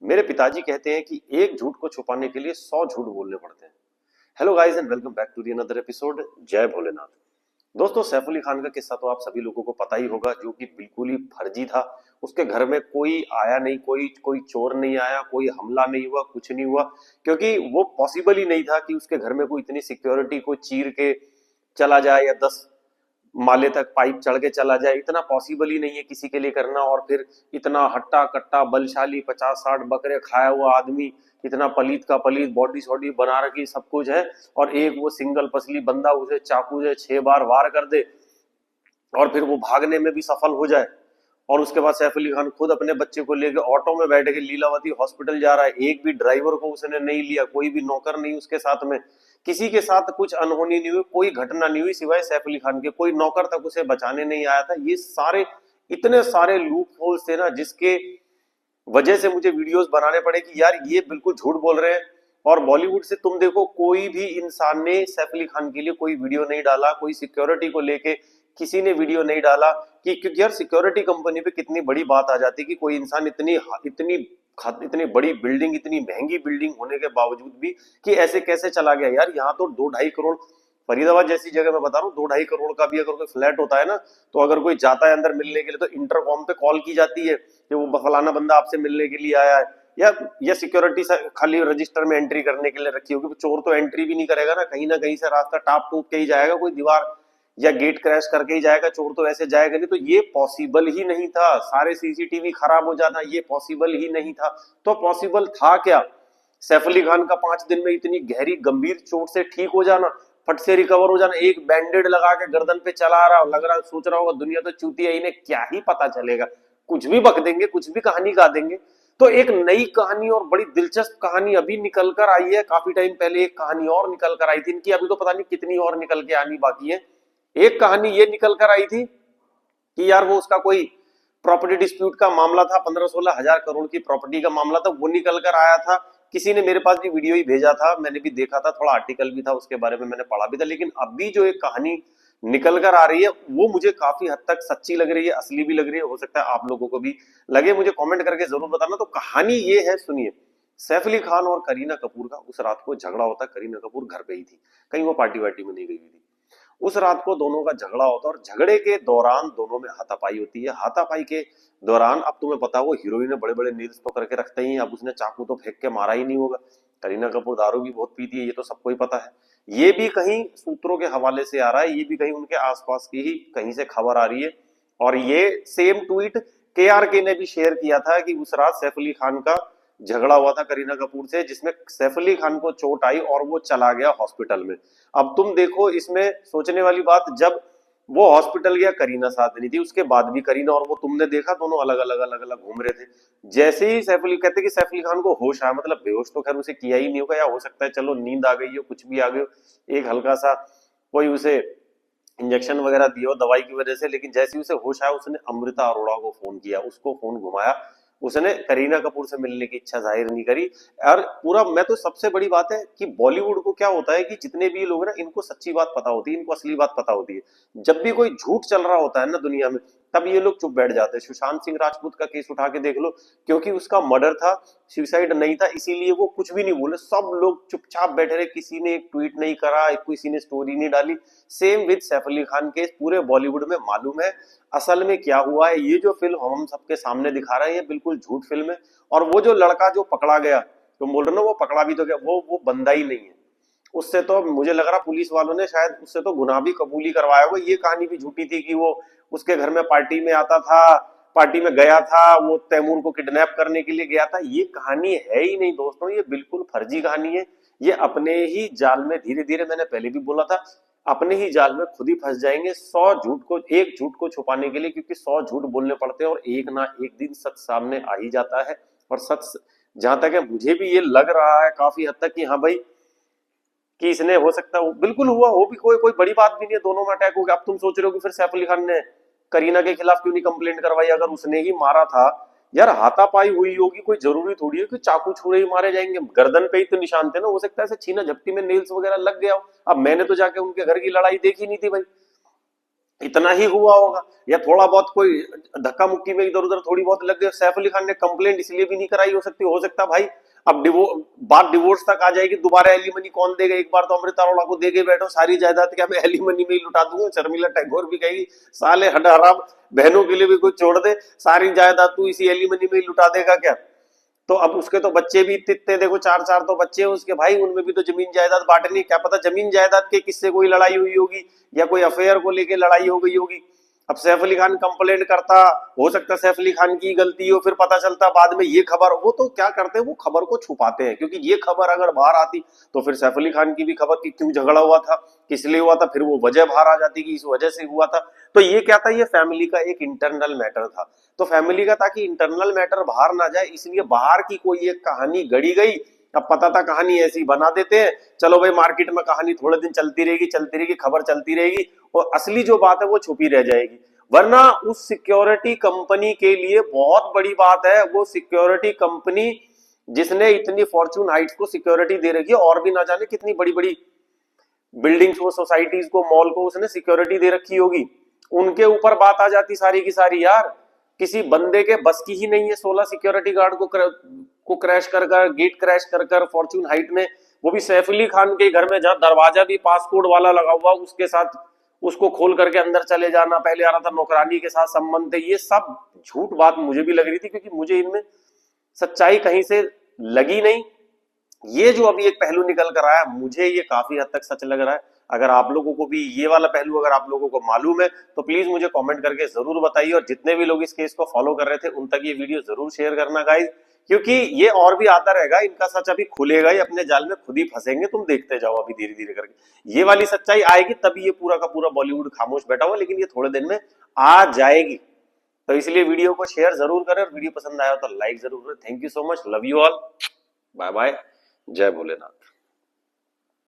मेरे पिताजी कहते हैं कि एक झूठ को छुपाने के लिए 100 झूठ बोलने पड़ते हैं। Hello guys and welcome back to the another episode. जय भोलेनाथ। दोस्तों, सैफ अली खान का किस्सा तो आप सभी लोगों को पता ही होगा, जो कि बिल्कुल ही फर्जी था। उसके घर में कोई आया नहीं, कोई कोई चोर नहीं आया, कोई हमला नहीं हुआ, कुछ नहीं हुआ, क्योंकि वो पॉसिबल ही नहीं था कि उसके घर में कोई इतनी सिक्योरिटी को चीर के चला जाए या 10 माले तक पाइप चढ़ के चला जाए। इतना पॉसिबल ही नहीं है किसी के लिए करना। और फिर इतना हट्टा कट्टा बलशाली 50-60 बकरे खाया हुआ आदमी, इतना पलीत का पलीत, बॉडी शॉडी बना रखी, सब कुछ है, और एक वो सिंगल पसली बंदा उसे चाकू से 6 बार वार कर दे और फिर वो भागने में भी सफल हो जाए। और उसके बाद सैफ अली खान खुद अपने बच्चे को लेकर ऑटो में बैठ के लीलावती हॉस्पिटल जा रहा है। एक भी ड्राइवर को उसने नहीं लिया, कोई भी नौकर नहीं उसके साथ में, किसी के साथ कुछ अनहोनी नहीं हुई, कोई घटना नहीं हुई सिवाय सैफ अली खान के। कोई नौकर तक उसे बचाने नहीं आया था। ये सारे इतने सारे लूप होल्स थे ना, जिसके वजह से मुझे वीडियोस बनाने पड़े कि यार ये बिल्कुल झूठ बोल रहे हैं। और बॉलीवुड से तुम देखो, कोई भी इंसान ने सैफ अली खान के लिए कोई वीडियो नहीं डाला, कोई सिक्योरिटी को लेके किसी ने वीडियो नहीं डाला। क्योंकि यार सिक्योरिटी कंपनी पे कितनी बड़ी बात आ जाती है कि कोई इंसान इतनी इतनी इतनी बड़ी बिल्डिंग, इतनी महंगी बिल्डिंग होने के बावजूद भी कि ऐसे कैसे चला गया। यार यहाँ तो 2-2.5 करोड़, फरीदाबाद जैसी जगह मैं बता रहा हूँ, 2-2.5 करोड़ का भी अगर कोई फ्लैट होता है ना, तो अगर कोई जाता है अंदर मिलने के लिए तो इंटरकॉम पे कॉल की जाती है कि वो फलाना बंदा आपसे मिलने के लिए आया है। या सिक्योरिटी खाली रजिस्टर में एंट्री करने के लिए रखी होगी। चोर तो एंट्री भी नहीं करेगा ना कहीं से रास्ता टाप टूप के ही जाएगा, कोई दीवार या गेट क्रैश करके ही जाएगा। चोर तो ऐसे जाएगा नहीं। तो ये पॉसिबल ही नहीं था। सारे सीसीटीवी खराब हो जाना, ये पॉसिबल ही नहीं था। तो पॉसिबल था क्या? सैफ अली खान का 5 दिन में इतनी गहरी गंभीर चोट से ठीक हो जाना, फट से रिकवर हो जाना, एक बैंडेड लगा के गर्दन पे चला रहा, लग रहा सोच रहा होगा दुनिया तो चूती है, इन्हें क्या ही पता चलेगा, कुछ भी बक देंगे, कुछ भी कहानी गा देंगे। तो एक नई कहानी और बड़ी दिलचस्प कहानी अभी निकल कर आई है। काफी टाइम पहले एक कहानी और निकल कर आई थी इनकी, अभी तो पता नहीं कितनी और निकल के आनी बाकी है। एक कहानी ये निकल कर आई थी कि यार वो उसका कोई प्रॉपर्टी डिस्प्यूट का मामला था, 15-16 हजार करोड़ की प्रॉपर्टी का मामला था, वो निकल कर आया था। किसी ने मेरे पास भी वीडियो ही भेजा था, मैंने भी देखा था, थोड़ा आर्टिकल भी था उसके बारे में, मैंने पढ़ा भी था। लेकिन अभी जो एक कहानी निकल कर आ रही है वो मुझे काफी हद तक सच्ची लग रही है, असली भी लग रही है। हो सकता है आप लोगों को भी लगे, मुझे कमेंट करके जरूर बताना। तो कहानी ये है, सुनिए। सैफ अली खान और करीना कपूर का उस रात को झगड़ा होता। करीना कपूर घर पे ही थी, कहीं वो पार्टी वार्टी में नहीं गई हुई थी। उस रात को दोनों का झगड़ा होता, और झगड़े के दौरान दोनों में हाथापाई होती है। हाथापाई के दौरान, अब तुम्हें पता, वो हीरोइन ने बड़े बड़े नील्स तो करके रखते ही, अब उसने चाकू तो फेंक के मारा ही नहीं होगा। करीना कपूर दारू भी बहुत पीती है, ये तो सबको ही पता है। ये भी कहीं सूत्रों के हवाले से आ रहा है, ये भी कहीं उनके आसपास की ही कहीं से खबर आ रही है। और ये सेम ट्वीट KRK ने भी शेयर किया था कि उस रात सैफ अली खान का झगड़ा हुआ था करीना कपूर से, जिसमें सैफ अली खान को चोट आई और वो चला गया हॉस्पिटल में। अब तुम देखो, इसमें सोचने वाली बात, जब वो हॉस्पिटल गया करीना साथ नहीं थी, उसके बाद भी करीना और वो तुमने देखा दोनों अलग अलग घूम रहे थे। जैसे ही सैफ अली, कहते कि सैफ अली खान को होश आया, मतलब बेहोश तो खैर उसे किया ही नहीं होगा, या हो सकता है चलो नींद आ गई हो, कुछ भी आ गई हो, एक हल्का सा कोई उसे इंजेक्शन वगैरह दिया हो दवाई की वजह से। लेकिन जैसे ही उसे होश आया, उसने अमृता अरोड़ा को फोन किया, उसको फोन घुमाया। उसने करीना कपूर से मिलने की इच्छा जाहिर नहीं करी। और पूरा, मैं तो सबसे बड़ी बात है कि बॉलीवुड को क्या होता है कि जितने भी लोग ना, इनको सच्ची बात पता होती है, इनको असली बात पता होती है। जब भी कोई झूठ चल रहा होता है ना दुनिया में, तब ये लोग चुप बैठ जाते हैं। सुशांत सिंह राजपूत का केस उठा के देख लो, क्योंकि उसका मर्डर था, सुसाइड नहीं था, इसीलिए वो कुछ भी नहीं बोले, सब लोग चुपचाप बैठे रहे, किसी ने एक ट्वीट नहीं करा, किसी ने स्टोरी नहीं डाली। Same with Saif Ali Khan case, पूरे बॉलीवुड में मालूम है असल में क्या हुआ है। ये जो फिल्म हम सबके सामने दिखा रहे हैं, ये बिल्कुल झूठ फिल्म है। और वो जो लड़का जो पकड़ा गया, तुम बोल रहे हो ना वो पकड़ा भी तो गया, वो बंदा ही नहीं है। उससे तो मुझे लग रहा पुलिस वालों ने शायद उससे तो गुनाह भी कबूल ही करवाया होगा। ये कहानी भी झूठी थी कि वो उसके घर में पार्टी में आता था, पार्टी में गया था, वो तैमूर को किडनैप करने के लिए गया था। ये कहानी है ही नहीं दोस्तों, ये बिल्कुल फर्जी कहानी है। ये अपने ही जाल में धीरे धीरे, मैंने पहले भी बोला था, अपने ही जाल में खुद ही फंस जाएंगे। 100 झूठ को, एक झूठ को छुपाने के लिए, क्योंकि 100 झूठ बोलने पड़ते हैं और एक ना एक दिन सच सामने आ ही जाता है। और सच, जहां तक है मुझे भी ये लग रहा है काफी हद तक कि हाँ भाई, कि इसने हो सकता है बिल्कुल हुआ हो भी, कोई कोई बड़ी बात भी नहीं है, दोनों में अटैक हो गया। अब तुम सोच रहे हो कि फिर सैफ अली खान ने करीना के खिलाफ क्यों नहीं कंप्लेंट करवाई? अगर उसने ही मारा था, यार हाथापाई हुई होगी, कोई जरूरी थोड़ी है कि चाकू छुरे ही मारे जाएंगे। गर्दन पे ही तो निशान थे ना, हो सकता है छीना झपटी में नेल्स वगैरह लग गया हो। अब मैंने तो जाके उनके घर की लड़ाई देखी नहीं थी भाई, इतना ही हुआ होगा, या थोड़ा बहुत कोई धक्का मुक्की में इधर उधर थोड़ी बहुत लग गई। सैफ अली खान ने कंप्लेंट इसलिए भी नहीं कराई, हो सकता भाई अब बात डिवोर्स तक आ जाएगी, दोबारा एलिमनी कौन देगा? एक बार तो अमृता अरोड़ा को दे के बैठो सारी जायदाद, क्या मैं एलिमनी में ही लुटा दूंगा? शर्मिला टैगोर भी कहेगी साले हड हराम, बहनों के लिए भी कुछ छोड़ दे, सारी जायदाद तू इसी एलिमनी में ही लुटा देगा क्या? तो अब उसके तो बच्चे भी इतने, देखो चार चार तो बच्चे हैं उसके भाई, उनमें भी तो जमीन जायदाद बांटनी, क्या पता जमीन जायदाद के किससे कोई लड़ाई हुई होगी, या कोई अफेयर को लेके लड़ाई हो गई होगी। अब सैफ अली खान कंप्लेंट करता, हो सकता है सैफ अली खान की गलती हो, फिर पता चलता बाद में ये खबर, वो तो क्या करते हैं, वो खबर को छुपाते हैं, क्योंकि ये खबर अगर बाहर आती तो फिर सैफ अली खान की भी खबर कि क्यों झगड़ा हुआ था, किस लिए हुआ था, फिर वो वजह बाहर आ जाती कि इस वजह से हुआ था। तो ये क्या था, ये फैमिली का एक इंटरनल मैटर था। तो फैमिली का, ताकि इंटरनल मैटर बाहर ना जाए, इसलिए बाहर की कोई एक कहानी गढ़ी गई। अब पता था कहानी ऐसी बना देते हैं, चलो भाई मार्केट में कहानी थोड़े दिन चलती रहेगी, खबर चलती रहेगी, और असली जो बात है वो छुपी रह जाएगी। वरना उस सिक्योरिटी कंपनी के लिए बहुत बड़ी बात है, वो सिक्योरिटी कंपनी जिसने इतनी फॉर्चून हाइट्स को सिक्योरिटी दे रखी है, और भी ना जाने कितनी बड़ी बड़ी बिल्डिंग्स को, सोसाइटीज को, मॉल को उसने सिक्योरिटी दे रखी होगी, उनके ऊपर बात आ जाती सारी की सारी। यार किसी बंदे के बस की ही नहीं है 16 सिक्योरिटी गार्ड को क्रैश कर कर, गेट क्रैश कर कर फॉर्चून हाइट में, वो भी सैफ अली खान के घर में, जहां दरवाजा भी पासपोर्ट वाला लगा हुआ उसके साथ, उसको खोल करके अंदर चले जाना। पहले आ रहा था नौकरानी के साथ संबंध थे, ये सब झूठ बात मुझे भी लग रही थी, क्योंकि मुझे इनमें सच्चाई कहीं से लगी नहीं। ये जो अभी एक पहलू निकल कर आया, मुझे ये काफी हद तक सच लग रहा है। अगर आप लोगों को भी ये वाला पहलू, अगर आप लोगों को मालूम है तो प्लीज मुझे कमेंट करके जरूर बताइए, और जितने भी लोग इस केस को फॉलो कर रहे थे उन तक ये वीडियो जरूर शेयर करना गाइस, क्योंकि ये और भी आता रहेगा, इनका सच अभी खुलेगा ही, अपने जाल में खुद ही फंसेंगे, तुम देखते जाओ अभी धीरे धीरे करके ये वाली सच्चाई आएगी, तभी ये पूरा का पूरा बॉलीवुड खामोश बैठा हुआ, लेकिन ये थोड़े दिन में आ जाएगी। तो इसलिए वीडियो को शेयर जरूर करें, और वीडियो पसंद आया तो लाइक जरूर करें। Thank you so much, love you all, bye bye, जय भोलेनाथ।